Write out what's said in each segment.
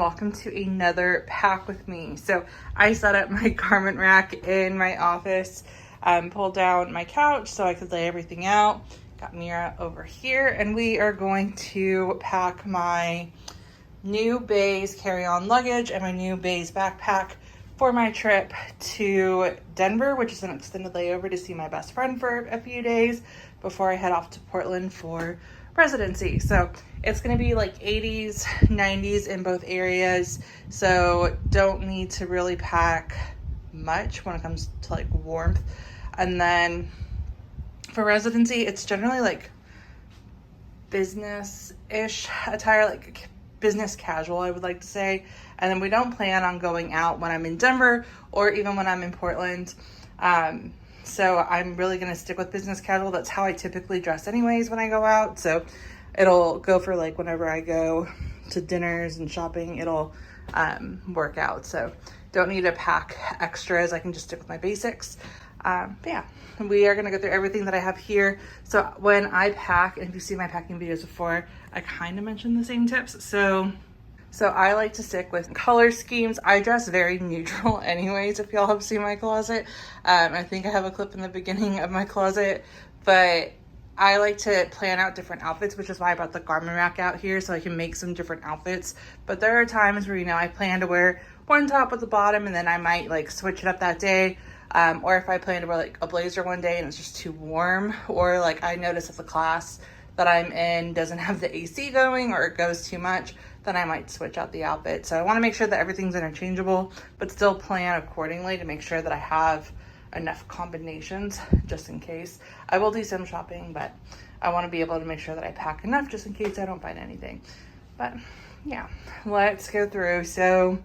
welcome to another pack with me. So I set up my garment rack in my office, pulled down my couch so I could lay everything out. Got Mira over here, and we are going to pack my new Beis carry-on luggage and my new Beis backpack for my trip to Denver, which is an extended layover to see my best friend for a few days before I head off to Portland for residency. So it's going to be like 80s, 90s in both areas. So don't need to really pack much when it comes to like warmth. And then for residency, it's generally like business-ish attire, like business casual, I would like to say. And then we don't plan on going out when I'm in Denver or even when I'm in Portland. So I'm really going to stick with business casual. That's how I typically dress anyways when I go out. So it'll go for like whenever I go to dinners and shopping, it'll work out. So don't need to pack extras. I can just stick with my basics. But yeah, we are going to go through everything that I have here. So when I pack, and if you see my packing videos before, I kind of mentioned the same tips. So I like to stick with color schemes. I dress very neutral anyways, if y'all have seen my closet. I think I have a clip in the beginning of my closet, but I like to plan out different outfits, which is why I brought the garment rack out here so I can make some different outfits. But there are times where, I plan to wear one top with the bottom and then I might like switch it up that day. Or if I plan to wear like a blazer one day and it's just too warm, or like I notice if the class that I'm in doesn't have the AC going or it goes too much, then I might switch out the outfit. So I want to make sure that everything's interchangeable, but still plan accordingly to make sure that I have enough combinations just in case. I will do some shopping, but I want to be able to make sure that I pack enough just in case I don't find anything. But yeah, let's go through. So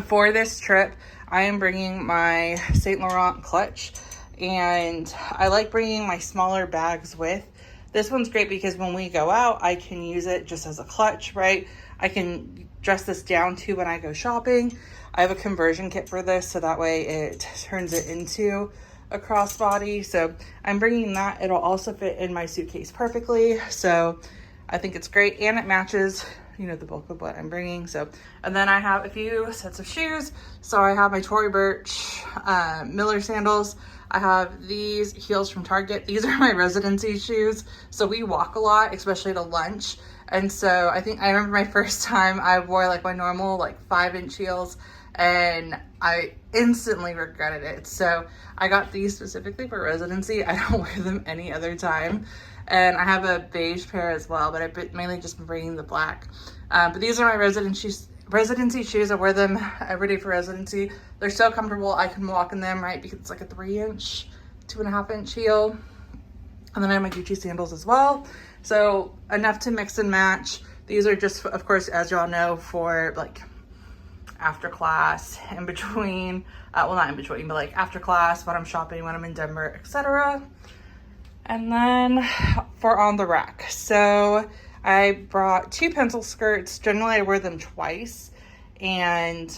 for this trip, I am bringing my St. Laurent clutch, and I like bringing my smaller bags with. This one's great because when we go out, I can use it just as a clutch, right? I can dress this down too when I go shopping. I have a conversion kit for this, so that way it turns it into a crossbody. So I'm bringing that. It'll also fit in my suitcase perfectly. So I think it's great, and it matches, the bulk of what I'm bringing. So, and then I have a few sets of shoes. So I have my Tory Burch Miller sandals. I have these heels from Target. These are my residency shoes. So we walk a lot, especially to lunch. And so I remember my first time I wore like my normal like 5-inch heels, and I instantly regretted it. So I got these specifically for residency. I don't wear them any other time. And I have a beige pair as well, but I've mainly just been bringing the black. But these are my residency shoes. I wear them every day for residency. They're so comfortable. I can walk in them, right? Because it's like a 3-inch, 2.5-inch heel. And then I have my Gucci sandals as well. So enough to mix and match. These are just, of course, as y'all know, for like after class, in between, well, not in between, but like after class, when I'm shopping, when I'm in Denver, etc. And then for on the rack. So I brought 2 pencil skirts. Generally, I wear them twice, and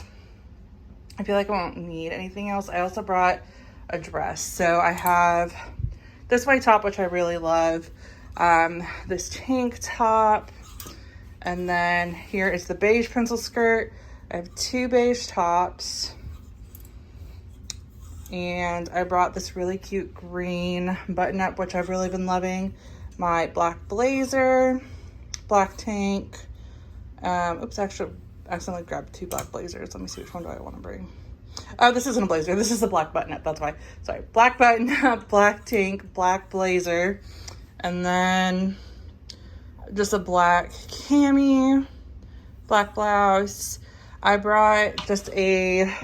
I feel like I won't need anything else. I also brought a dress. So I have this white top, which I really love, this tank top, and then here is the beige pencil skirt. I have 2 beige tops, and I brought this really cute green button up, which I've really been loving, my black blazer, black tank. Oops, actually accidentally grabbed 2 black blazers. Let me see, which one do I want to bring? Oh, this isn't a blazer. This is a black button up. That's why. Sorry. Black button up, black tank, black blazer, and then just a black cami, black blouse. I brought just a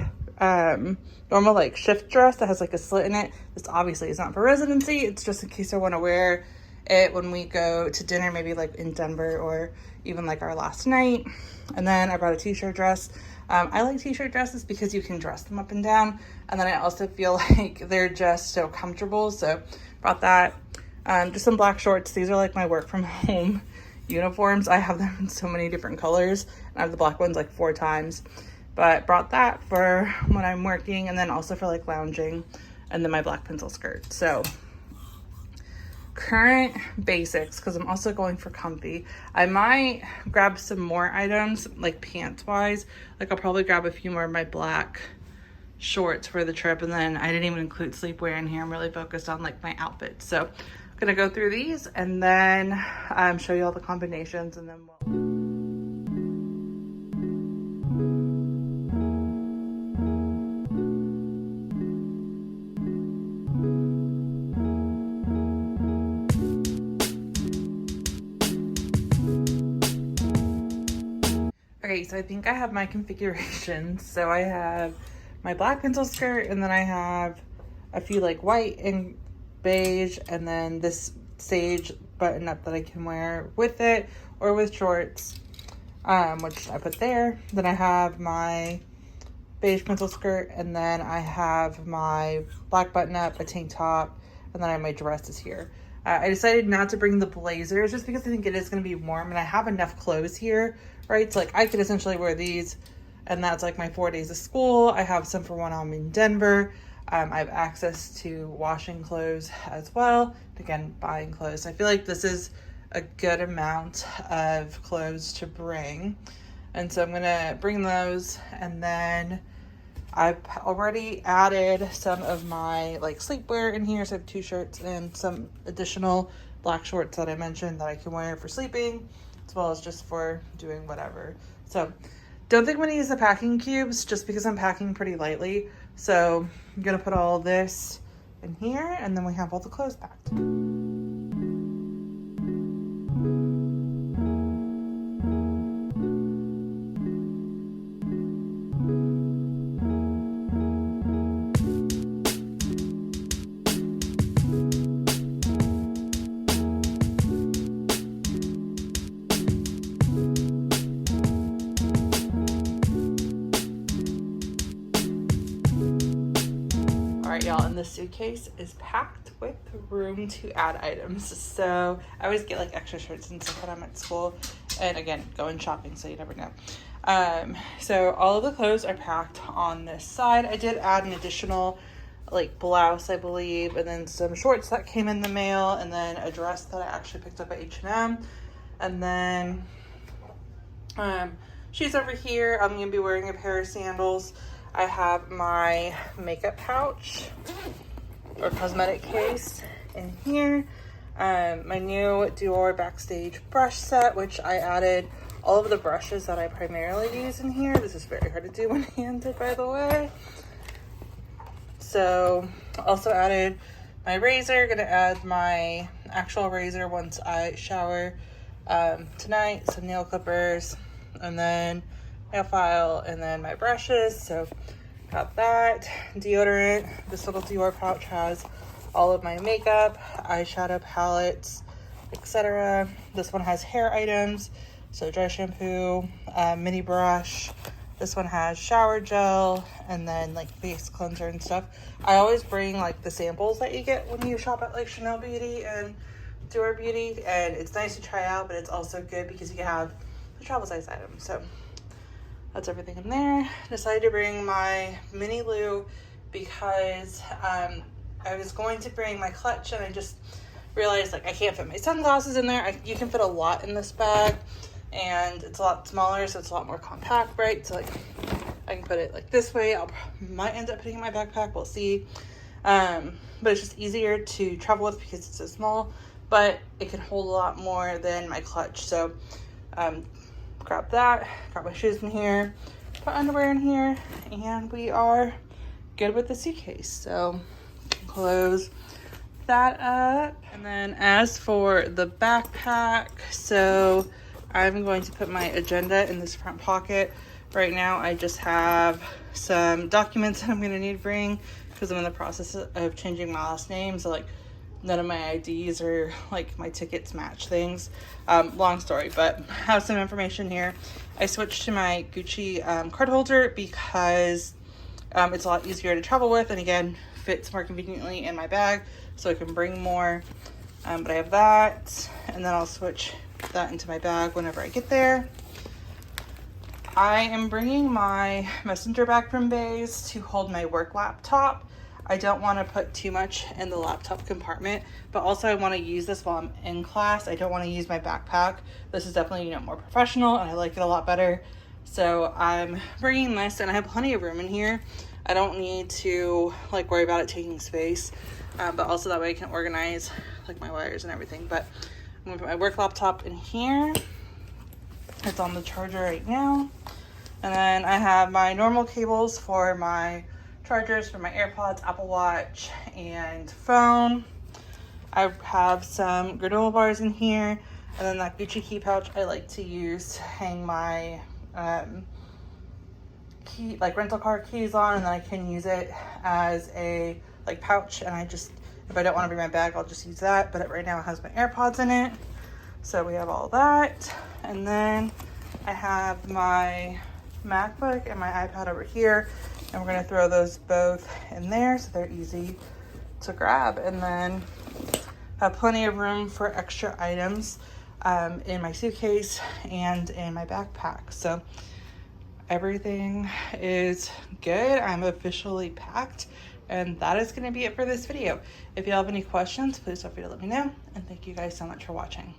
normal like shift dress that has like a slit in it. This obviously is not for residency. It's just in case I want to wear it when we go to dinner, maybe like in Denver or even like our last night. And then I brought a t-shirt dress. I like t-shirt dresses because you can dress them up and down, and then I also feel like they're just so comfortable. So brought that. Just some black shorts. These are like my work from home uniforms. I have them in so many different colors, and I have the black ones like 4 times, but brought that for when I'm working, and then also for like lounging, and then my black pencil skirt. So current basics, because I'm also going for comfy. I might grab some more items, like pants wise. Like I'll probably grab a few more of my black shorts for the trip, and then I didn't even include sleepwear in here. I'm really focused on like my outfits. So I'm gonna go through these and then show you all the combinations, and then we'll... Okay, so I think I have my configuration. So I have my black pencil skirt, and then I have a few like white and beige, and then this sage button up that I can wear with it or with shorts, which I put there. Then I have my beige pencil skirt, and then I have my black button up, a tank top, and then I have my dresses here. I decided not to bring the blazers just because I think it is going to be warm, and I have enough clothes here, right? So like I could essentially wear these, and that's like my 4 days of school. I have some for when I'm in Denver. I have access to washing clothes as well. Again, buying clothes. I feel like this is a good amount of clothes to bring. And so I'm going to bring those, and then I've already added some of my like sleepwear in here. So I have 2 shirts and some additional black shorts that I mentioned that I can wear for sleeping, as well as just for doing whatever. So don't think I'm gonna use the packing cubes just because I'm packing pretty lightly. So I'm gonna put all this in here, and then we have all the clothes packed. Alright y'all, and the suitcase is packed with room to add items. So I always get like extra shirts and stuff when I'm at school, and again, going shopping, so you never know. So all of the clothes are packed on this side. I did add an additional like blouse, I believe, and then some shorts that came in the mail, and then a dress that I actually picked up at H&M, and then shoes over here. I'm gonna be wearing a pair of sandals. I have my makeup pouch or cosmetic case in here. My new Dior Backstage brush set, which I added all of the brushes that I primarily use in here. This is very hard to do one-handed, by the way. So also added my razor. Gonna add my actual razor once I shower tonight. Some nail clippers, and then nail file, and then my brushes. So got that. Deodorant. This little Dior pouch has all of my makeup, eyeshadow palettes, etc. This one has hair items, so dry shampoo, mini brush. This one has shower gel, and then like face cleanser and stuff. I always bring like the samples that you get when you shop at like Chanel Beauty and Dior Beauty, and it's nice to try out, but it's also good because you can have the travel size items. So that's everything in there. Decided to bring my mini loo because I was going to bring my clutch, and I just realized like I can't fit my sunglasses in there. You can fit a lot in this bag, and it's a lot smaller, so it's a lot more compact, right? So like I can put it like this way. Might end up putting it in my backpack, we'll see. But it's just easier to travel with because it's so small, but it can hold a lot more than my clutch. So grab that, got my shoes in here, put underwear in here, and we are good with the suitcase. So close that up. And then as for the backpack, so I'm going to put my agenda in this front pocket. Right now I just have some documents that I'm going to need to bring because I'm in the process of changing my last name, so like none of my IDs or like my tickets match things. Long story, but I have some information here. I switched to my Gucci card holder because it's a lot easier to travel with, and again, fits more conveniently in my bag, so I can bring more. But I have that, and then I'll switch that into my bag whenever I get there. I am bringing my messenger bag from Beis to hold my work laptop. I don't want to put too much in the laptop compartment, but also I want to use this while I'm in class. I don't want to use my backpack. This is definitely, you know, more professional, and I like it a lot better. So I'm bringing this, and I have plenty of room in here. I don't need to like worry about it taking space, but also that way I can organize like my wires and everything. But I'm gonna put my work laptop in here. It's on the charger right now. And then I have my normal cables for my chargers for my AirPods, Apple Watch, and phone. I have some granola bars in here, and then that Gucci key pouch I like to use to hang my key, like rental car keys on, and then I can use it as a like pouch, and I just, if I don't want to bring my bag, I'll just use that. But right now it has my AirPods in it. So we have all that. And then I have my MacBook and my iPad over here, and we're gonna throw those both in there so they're easy to grab. And then have plenty of room for extra items in my suitcase and in my backpack. So everything is good. I'm officially packed, and that is going to be it for this video. If you have any questions, please feel free to let me know, and thank you guys so much for watching.